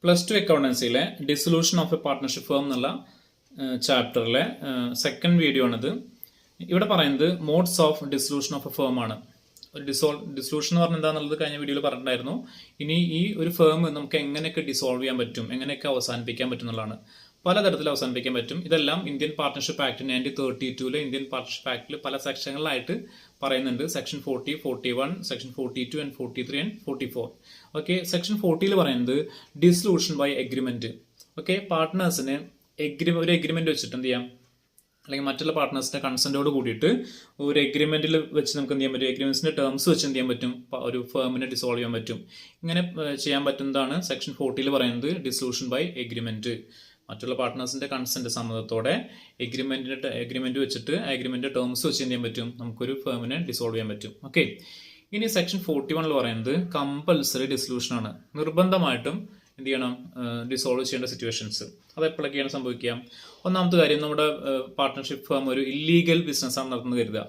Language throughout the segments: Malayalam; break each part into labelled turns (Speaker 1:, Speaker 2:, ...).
Speaker 1: +2 അക്കൗണ്ടൻസിയിലെ dissolution of a partnership firm എന്നുള്ള ചാപ്റ്ററിലെ സെക്കൻഡ് വീഡിയോ ആണിത്. ഇവിടെ പറയുന്നത് modes of dissolution of a firm ആണ്. ഡിസൊല്യൂഷൻ എന്ന് പറഞ്ഞാൽ എന്താണെന്നുള്ളത് കഴിഞ്ഞ വീഡിയോയിൽ പറഞ്ഞിട്ടുണ്ടായിരുന്നു. ഇനി ഈ ഒരു ഫേം നമുക്ക് എങ്ങനെയൊക്കെ ഡിസോൾവ് ചെയ്യാൻ പറ്റും, എങ്ങനെയൊക്കെ അവസാനിപ്പിക്കാൻ പറ്റും എന്നുള്ളതാണ്. പലതരത്തിൽ അവസാനിപ്പിക്കാൻ പറ്റും. ഇതെല്ലാം Indian partnership act 1932 Indian partnership ആക്ടിൽ പല സെക്ഷനുകളായിട്ട് പറയുന്നുണ്ട്. Section 40, 41, section 42 and 43 and 44. Okay, section 40 പറയുന്നത് ഡിസൊല്യൂഷൻ ബൈ എഗ്രിമെന്റ്. ഓക്കെ, പാർട്ട്നേഴ്സിന് ഒരു എഗ്രിമെന്റ് വെച്ചിട്ട് എന്ത് ചെയ്യാം, അല്ലെങ്കിൽ മറ്റുള്ള പാർട്ട്നേഴ്സിന്റെ കൺസെന്റോട് കൂടിയിട്ട് ഒരു എഗ്രിമെന്റിൽ വെച്ച് നമുക്ക് എന്ത് ചെയ്യാൻ പറ്റും, എഗ്രിമെന്റ്സിന്റെ ടേംസ് വെച്ച് എന്ത് ചെയ്യാൻ പറ്റും, ഒരു ഫേമിനെ ഡിസോൾവ് ചെയ്യാൻ പറ്റും. ഇങ്ങനെ ചെയ്യാൻ പറ്റുന്നതാണ് സെക്ഷൻ 40 പറയുന്നത് ഡിസൊല്യൂഷൻ ബൈ എഗ്രിമെന്റ്. മറ്റുള്ള പാർട്ട്നേഴ്സിന്റെ കൺസെന്റ്, സമ്മതത്തോടെ എഗ്രിമെന്റ് വെച്ചിട്ട് എഗ്രിമെന്റ് ടേംസ് വെച്ച് എന്ത് ചെയ്യാൻ പറ്റും, നമുക്കൊരു ഫേമിനെ ഡിസോൾവ് ചെയ്യാൻ പറ്റും. ഓക്കെ, ഇനി സെക്ഷൻ 41 പറയുന്നത് കമ്പൽസറി ഡിസൊല്യൂഷൻ ആണ്. നിർബന്ധമായിട്ടും എന്ത് ചെയ്യണം, ഡിസോൾവ് ചെയ്യേണ്ട സിറ്റുവേഷൻസ്. അത് എപ്പോഴൊക്കെയാണ് സംഭവിക്കുക? ഒന്നാമത്തെ കാര്യം, നമ്മുടെ പാർട്ട്ണർഷിപ്പ് ഫേം ഒരു ഇല്ലീഗൽ ബിസിനസ് ആണ് നടത്തുന്നത് കരുതുക.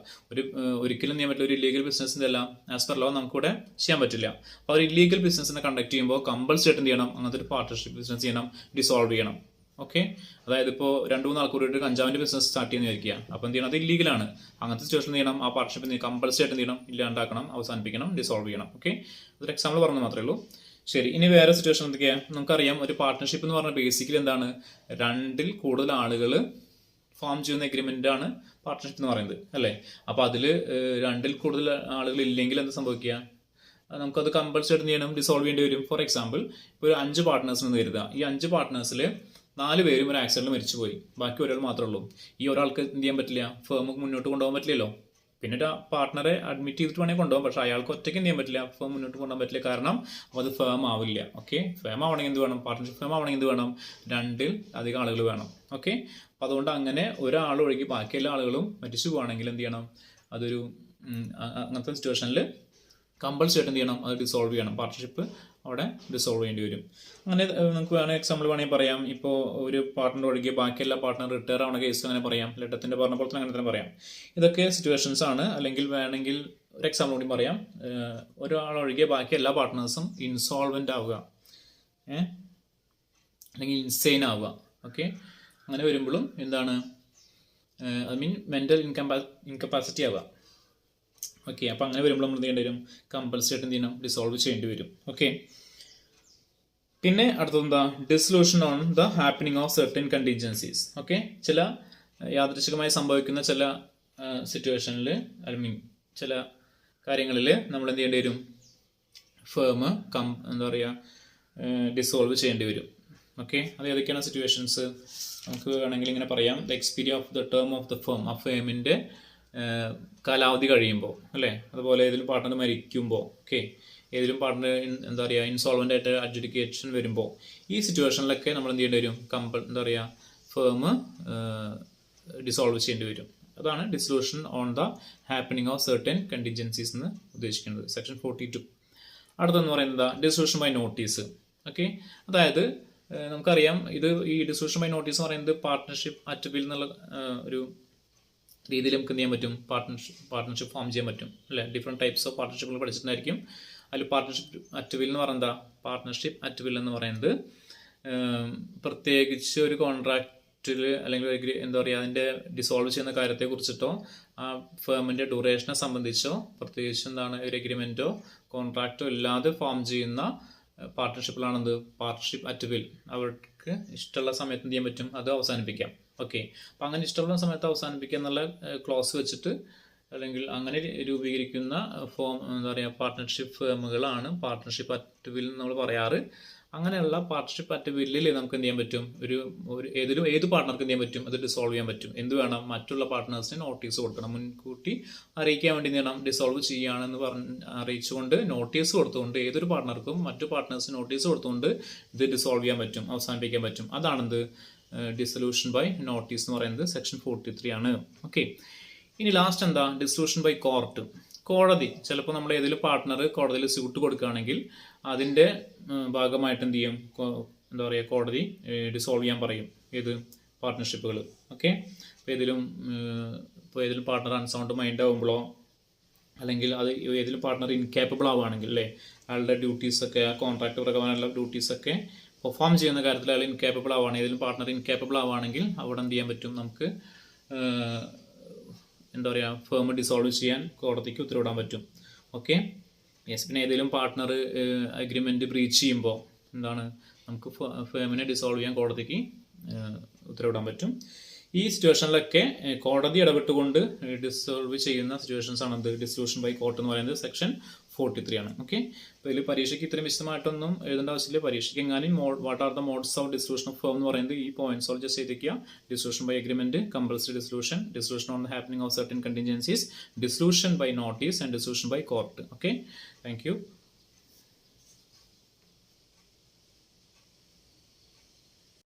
Speaker 1: ഒരിക്കലും ചെയ്യാൻ പറ്റില്ല, ഒരു ഇല്ലീഗൽ ബിസിനസിന്റെ എല്ലാം ആസ് പെർ ലോ നമുക്കിവിടെ ചെയ്യാൻ പറ്റില്ല. അപ്പോൾ ഒരു ഇല്ലീഗൽ ബിസിനസിനെ കണ്ടക്ട് ചെയ്യുമ്പോൾ കമ്പൽസറി ആയിട്ട് എന്ത് ചെയ്യണം, അങ്ങനത്തെ ഒരു പാർട്ട്ണർഷിപ്പ് ബിസിനസ് ചെയ്യണം, ഡിസോൾവ് ചെയ്യണം. ഓക്കെ, അതായത് ഇപ്പോൾ 2-3 ആൾ കൂടിയിട്ട് കഞ്ചാവിന്റെ ബിസിനസ് സ്റ്റാർട്ട് ചെയ്യുന്ന വിചാരിക്കുക. അപ്പോൾ എന്ത് ചെയ്യണം, അത് ഇല്ലീഗലാണ്. അങ്ങനത്തെ സിറ്റുവേഷൻ എന്ത് ചെയ്യണം, ആ പാർട്ട്ണർഷിപ്പ് കമ്പൽസറി ആയിട്ട് എന്ത് ചെയ്യണം, ഇല്ലാണ്ടാക്കണം, അവസാനിപ്പിക്കണം, ഡിസോൾവ് ചെയ്യണം. ഓക്കെ, അതൊരു എക്സാമ്പിൾ പറഞ്ഞു മാത്രമേ ഉള്ളൂ. ശരി, ഇനി വേറെ സിറ്റുവേഷൻ എന്തൊക്കെയാണ് നമുക്കറിയാം. ഒരു പാർട്ട്ണർഷിപ്പ് എന്ന് പറഞ്ഞാൽ ബേസിക്കലി എന്താണ്, 2-ൽ കൂടുതൽ ആളുകൾ ഫോം ചെയ്യുന്ന എഗ്രിമെന്റ് ആണ് പാർട്ട്ണർഷിപ്പ് എന്ന് പറയുന്നത്, അല്ലേ? അപ്പോൾ അതിൽ 2-ൽ കൂടുതൽ ആളുകൾ ഇല്ലെങ്കിൽ എന്ത് സംഭവിക്കുക, നമുക്കത് കമ്പൽസറി എന്ത് ചെയ്യണം, ഡിസോൾവ് ചെയ്യേണ്ടി വരും. ഫോർ എക്സാമ്പിൾ, ഇപ്പോൾ ഒരു 5 പാർട്ട്നേഴ്സ് എന്ന് കരുതുക. ഈ 5 പാർട്ട്നേഴ്സിൽ 4 പേരും ഒരു ആക്സിഡന്റിൽ മരിച്ചുപോയി, ബാക്കി ഒരാൾ മാത്രമേ ഉള്ളൂ. ഈ ഒരാൾക്ക് എന്ത് ചെയ്യാൻ പറ്റില്ല, ഫേം മുന്നോട്ട് കൊണ്ടുപോകാൻ പറ്റില്ലല്ലോ. പിന്നെ ഒരു പാർട്ട്ണറെ അഡ്മിറ്റ് ചെയ്തിട്ട് വേണമെങ്കിൽ കൊണ്ടുപോകാം, പക്ഷേ അയാൾക്ക് ഒറ്റയ്ക്ക് എന്ത് ചെയ്യാൻ പറ്റില്ല, ഫേം മുന്നോട്ട് കൊണ്ടുപോകാൻ പറ്റില്ല. കാരണം അത് ഫേം ആവില്ല. ഓക്കെ, ഫേം ആവണമെങ്കിൽ എന്ത് വേണം, പാർട്ട്ണർഷിപ്പ് ഫേം ആവണമെങ്കിൽ എന്ത് വേണം, 2-ൽ അധികം ആളുകൾ വേണം. ഓക്കെ, അപ്പോൾ അതുകൊണ്ട് അങ്ങനെ ഒരാൾ ഒഴുകി ബാക്കി എല്ലാ ആളുകളും മരിച്ചു പോവുകയാണെങ്കിൽ എന്ത് ചെയ്യണം, അതൊരു അങ്ങനത്തെ സിറ്റുവേഷനിൽ കമ്പൽസറി ആയിട്ട് എന്ത് ചെയ്യണം, അത് ഡിസോൾവ് ചെയ്യണം. പാർട്ട്ണർഷിപ്പ് അവിടെ ഡിസോൾവ് ചെയ്യേണ്ടി വരും. അങ്ങനെ നമുക്ക് വേണമെങ്കിൽ എക്സാമ്പിൾ വേണമെങ്കിൽ പറയാം. ഇപ്പോൾ ഒരു പാർട്ട്ണർ ഒഴികെ ബാക്കി എല്ലാ പാർട്ട്ണർ റിട്ടയർ ആവുന്ന കേസ് അങ്ങനെ പറയാം. ലട്ടത്തിന്റെ പറഞ്ഞ പോലെ തന്നെ അങ്ങനെ തന്നെ പറയാം. ഇതൊക്കെ സിറ്റുവേഷൻസ് ആണ്. അല്ലെങ്കിൽ വേണമെങ്കിൽ ഒരു എക്സാമ്പിൾ കൂടി പറയാം. ഒരാൾ ഒഴികെ ബാക്കി എല്ലാ പാർട്ട്നേഴ്സും ഇൻസോൾവെന്റ് ആവുക, അല്ലെങ്കിൽ ഇൻസെയിൻ ആവുക. ഓക്കെ, അങ്ങനെ വരുമ്പോഴും എന്താണ്, ഐ മീൻ മെന്റൽ ഇൻകപ്പാസിറ്റി ആവുക. ഓക്കെ, അപ്പോൾ അങ്ങനെ വരുമ്പോൾ നമ്മൾ എന്ത് ചെയ്യേണ്ടി വരും, കമ്പൽസറി ആയിട്ട് എന്ത് ചെയ്യണം, ഡിസോൾവ് ചെയ്യേണ്ടി വരും. ഓക്കെ, പിന്നെ അടുത്തത് എന്താ, dissolution on the happening of certain contingencies. Okay, ചില യാദൃച്ഛികമായി സംഭവിക്കുന്ന ചില സിറ്റുവേഷനിൽ, ഐ മീൻ ചില കാര്യങ്ങളിൽ നമ്മൾ എന്ത് ചെയ്യേണ്ടി വരും, ഫേം എന്താ പറയുക, ഡിസോൾവ് ചെയ്യേണ്ടി വരും. ഓക്കെ, അത് ഏതൊക്കെയാണ് സിറ്റുവേഷൻസ് നമുക്ക് വേണമെങ്കിൽ ഇങ്ങനെ പറയാം. The expiration of the term of the firm, ആ ഫേമിൻ്റെ കാലാവധി കഴിയുമ്പോൾ, അല്ലേ? അതുപോലെ ഏതെങ്കിലും പാർട്ട്ണർ മരിക്കുമ്പോൾ, ഓക്കെ, ഏതെങ്കിലും പാർട്ട്ണർ എന്താ പറയുക ഇൻസോൾവൻ്റ് ആയിട്ട് അഡ്ജുഡിക്കേഷൻ വരുമ്പോൾ, ഈ സിറ്റുവേഷനിലൊക്കെ നമ്മൾ എന്ത് ചെയ്യേണ്ടി വരും, എന്താ പറയുക, ഫേം ഡിസോൾവ് ചെയ്യേണ്ടി വരും. അതാണ് dissolution on the happening of certain contingencies എന്ന് ഉദ്ദേശിക്കുന്നത്, സെക്ഷൻ 42. അടുത്തെന്ന് പറയുന്നത് ഡിസൊല്യൂഷൻ ബൈ നോട്ടീസ്. ഓക്കെ, അതായത് നമുക്കറിയാം, ഈ ഡിസൊല്യൂഷൻ ബൈ നോട്ടീസ് എന്ന് പറയുന്നത് പാർട്ട്ണർഷിപ്പ് അറ്റ് വിൽ എന്നുള്ള ഒരു രീതിയിൽ നമുക്ക് എന്ത് ചെയ്യാൻ പറ്റും, പാർട്ട്ണർഷിപ്പ് ഫോം ചെയ്യാൻ പറ്റും, അല്ലേ? ഡിഫറെൻറ്റ് ടൈപ്സ് ഓഫ് പാർട്ട്ണർഷിപ്പുകൾ പഠിച്ചിട്ടുണ്ടായിരിക്കും. അതിൽ പാർട്ട്ണർഷിപ്പ് അറ്റ് വിൽ എന്ന് പറയുന്നത് പാർട്ട്ണർഷിപ്പ് അറ്റ് വിൽ എന്ന് പറയുന്നത് പ്രത്യേകിച്ച് ഒരു കോൺട്രാക്റ്റിൽ അല്ലെങ്കിൽ എന്താ പറയുക, അതിൻ്റെ ഡിസോൾവ് ചെയ്യുന്ന കാര്യത്തെ കുറിച്ചിട്ടോ ആ ഫേമിൻ്റെ ഡ്യൂറേഷനെ സംബന്ധിച്ചോ പ്രത്യേകിച്ച് എന്താണ് ഒരു എഗ്രിമെൻറ്റോ കോൺട്രാക്റ്റോ ഇല്ലാതെ ഫോം ചെയ്യുന്ന പാർട്ട്ണർഷിപ്പിലാണെന്ത്, പാർട്ട്ണർഷിപ്പ് അറ്റ് വിൽ. അവർക്ക് ഇഷ്ടമുള്ള സമയത്ത് എന്ത് ചെയ്യാൻ പറ്റും, അത് അവസാനിപ്പിക്കാം. ഓക്കെ, അപ്പം അങ്ങനെ ഇഷ്ടമുള്ള സമയത്ത് അവസാനിപ്പിക്കുക എന്നുള്ള ക്ലോസ് വെച്ചിട്ട് അല്ലെങ്കിൽ അങ്ങനെ രൂപീകരിക്കുന്ന എന്താ പറയുക പാർട്ട്ണർഷിപ്പ് ഫേമുകളാണ് പാർട്ട്ണർഷിപ്പ് അറ്റ് വിൽ നമ്മൾ പറയാറ്. അങ്ങനെയുള്ള പാർട്ട്ണർഷിപ്പ് അറ്റ് വില്ലിൽ നമുക്ക് എന്ത് ചെയ്യാൻ പറ്റും, ഏത് പാർട്ട്ണർക്ക് എന്ത് ചെയ്യാൻ പറ്റും, അത് ഡിസോൾവ് ചെയ്യാൻ പറ്റും. എന്ത് വേണം, മറ്റുള്ള പാർട്ട്നേഴ്സിന് നോട്ടീസ് കൊടുക്കണം, മുൻകൂട്ടി അറിയിക്കാൻ വേണ്ടി വേണം, ഡിസോൾവ് ചെയ്യുകയാണെന്ന് അറിയിച്ചുകൊണ്ട് നോട്ടീസ് കൊടുത്തുകൊണ്ട് ഏതൊരു പാർട്ട്ണർക്കും മറ്റു പാർട്ട്നേഴ്സിന് നോട്ടീസ് കൊടുത്തുകൊണ്ട് ഇത് ഡിസോൾവ് ചെയ്യാൻ പറ്റും, അവസാനിപ്പിക്കാൻ പറ്റും. അതാണെന്ത് ഡിസൊല്യൂഷൻ ബൈ നോട്ടീസ് എന്ന് പറയുന്നത് സെക്ഷൻ 43 ആണ്. ഓക്കെ, ഇനി ലാസ്റ്റ് എന്താ, ഡിസൊല്യൂഷൻ ബൈ കോർട്ട്. കോടതി ചിലപ്പോൾ നമ്മൾ ഏതെങ്കിലും പാർട്ട്ണർ കോടതിയിൽ സ്യൂട്ട് കൊടുക്കുകയാണെങ്കിൽ അതിൻ്റെ ഭാഗമായിട്ട് എന്ത് ചെയ്യും, എന്താ പറയുക, കോടതി ഡിസോൾവ് ചെയ്യാൻ പറയും ഏത് പാർട്ട്ണർഷിപ്പുകൾ. ഓക്കെ, ഇപ്പോൾ ഏതെങ്കിലും പാർട്ട്ണർ അൺസൗണ്ട് മൈൻഡ് ആകുമ്പോഴോ അല്ലെങ്കിൽ അത് ഏതെങ്കിലും പാർട്ട്ണർ ഇൻകാപ്പബിൾ ആവുകയാണെങ്കിൽ, അല്ലേ, അയാളുടെ ഡ്യൂട്ടീസൊക്കെ ആ കോൺട്രാക്ട് പ്രകാരമുള്ള ഡ്യൂട്ടീസൊക്കെ പെർഫോം ചെയ്യുന്ന കാര്യത്തിൽ അയാൾ ഇൻകാപ്പബിൾ ആവുകയാണ്, ഏതെങ്കിലും പാർട്ട്ണർ ഇൻകാപ്പബിൾ ആവുകയാണെങ്കിൽ അവിടെ എന്ത് ചെയ്യാൻ പറ്റും, നമുക്ക് എന്താ പറയുക, ഫേം ഡിസോൾവ് ചെയ്യാൻ കോടതിക്ക് ഉത്തരവിടാൻ പറ്റും. Okay, yes. പിന്നെ ഏതെങ്കിലും പാർട്ട്ണർ അഗ്രിമെൻറ്റ് ബ്രീച്ച് ചെയ്യുമ്പോൾ എന്താണ്, നമുക്ക് ഫേമിനെ ഡിസോൾവ് ചെയ്യാൻ കോടതിക്ക് ഉത്തരവിടാൻ പറ്റും. ഈ സിറ്റുവേഷനിലൊക്കെ കോടതി ഇടപെട്ടുകൊണ്ട് ഡിസോൾവ് ചെയ്യുന്ന സിറ്റുവേഷൻസ് ആണ് എന്ത്, ഡിസൊല്യൂഷൻ ബൈ കോർട്ട് എന്ന് പറയുന്നത് സെക്ഷൻ 43 ആണ്. ഓക്കെ, അപ്പോൾ ഇതിൽ പരീക്ഷയ്ക്ക് ഇത്രയും വിശദമായിട്ടൊന്നും എഴുതേണ്ട ആവശ്യമില്ല. പരീക്ഷയ്ക്ക് എങ്ങാനും what are the modes of dissolution of firm എന്ന് പറയുന്നത് ഈ പോയിന്റ്സ് ഓൾ ജസ്റ്റ് ചെയ്തിരിക്കുക. Dissolution by agreement, compulsory dissolution, dissolution on the happening of certain contingencies, dissolution by notice and dissolution by court. Okay, thank U.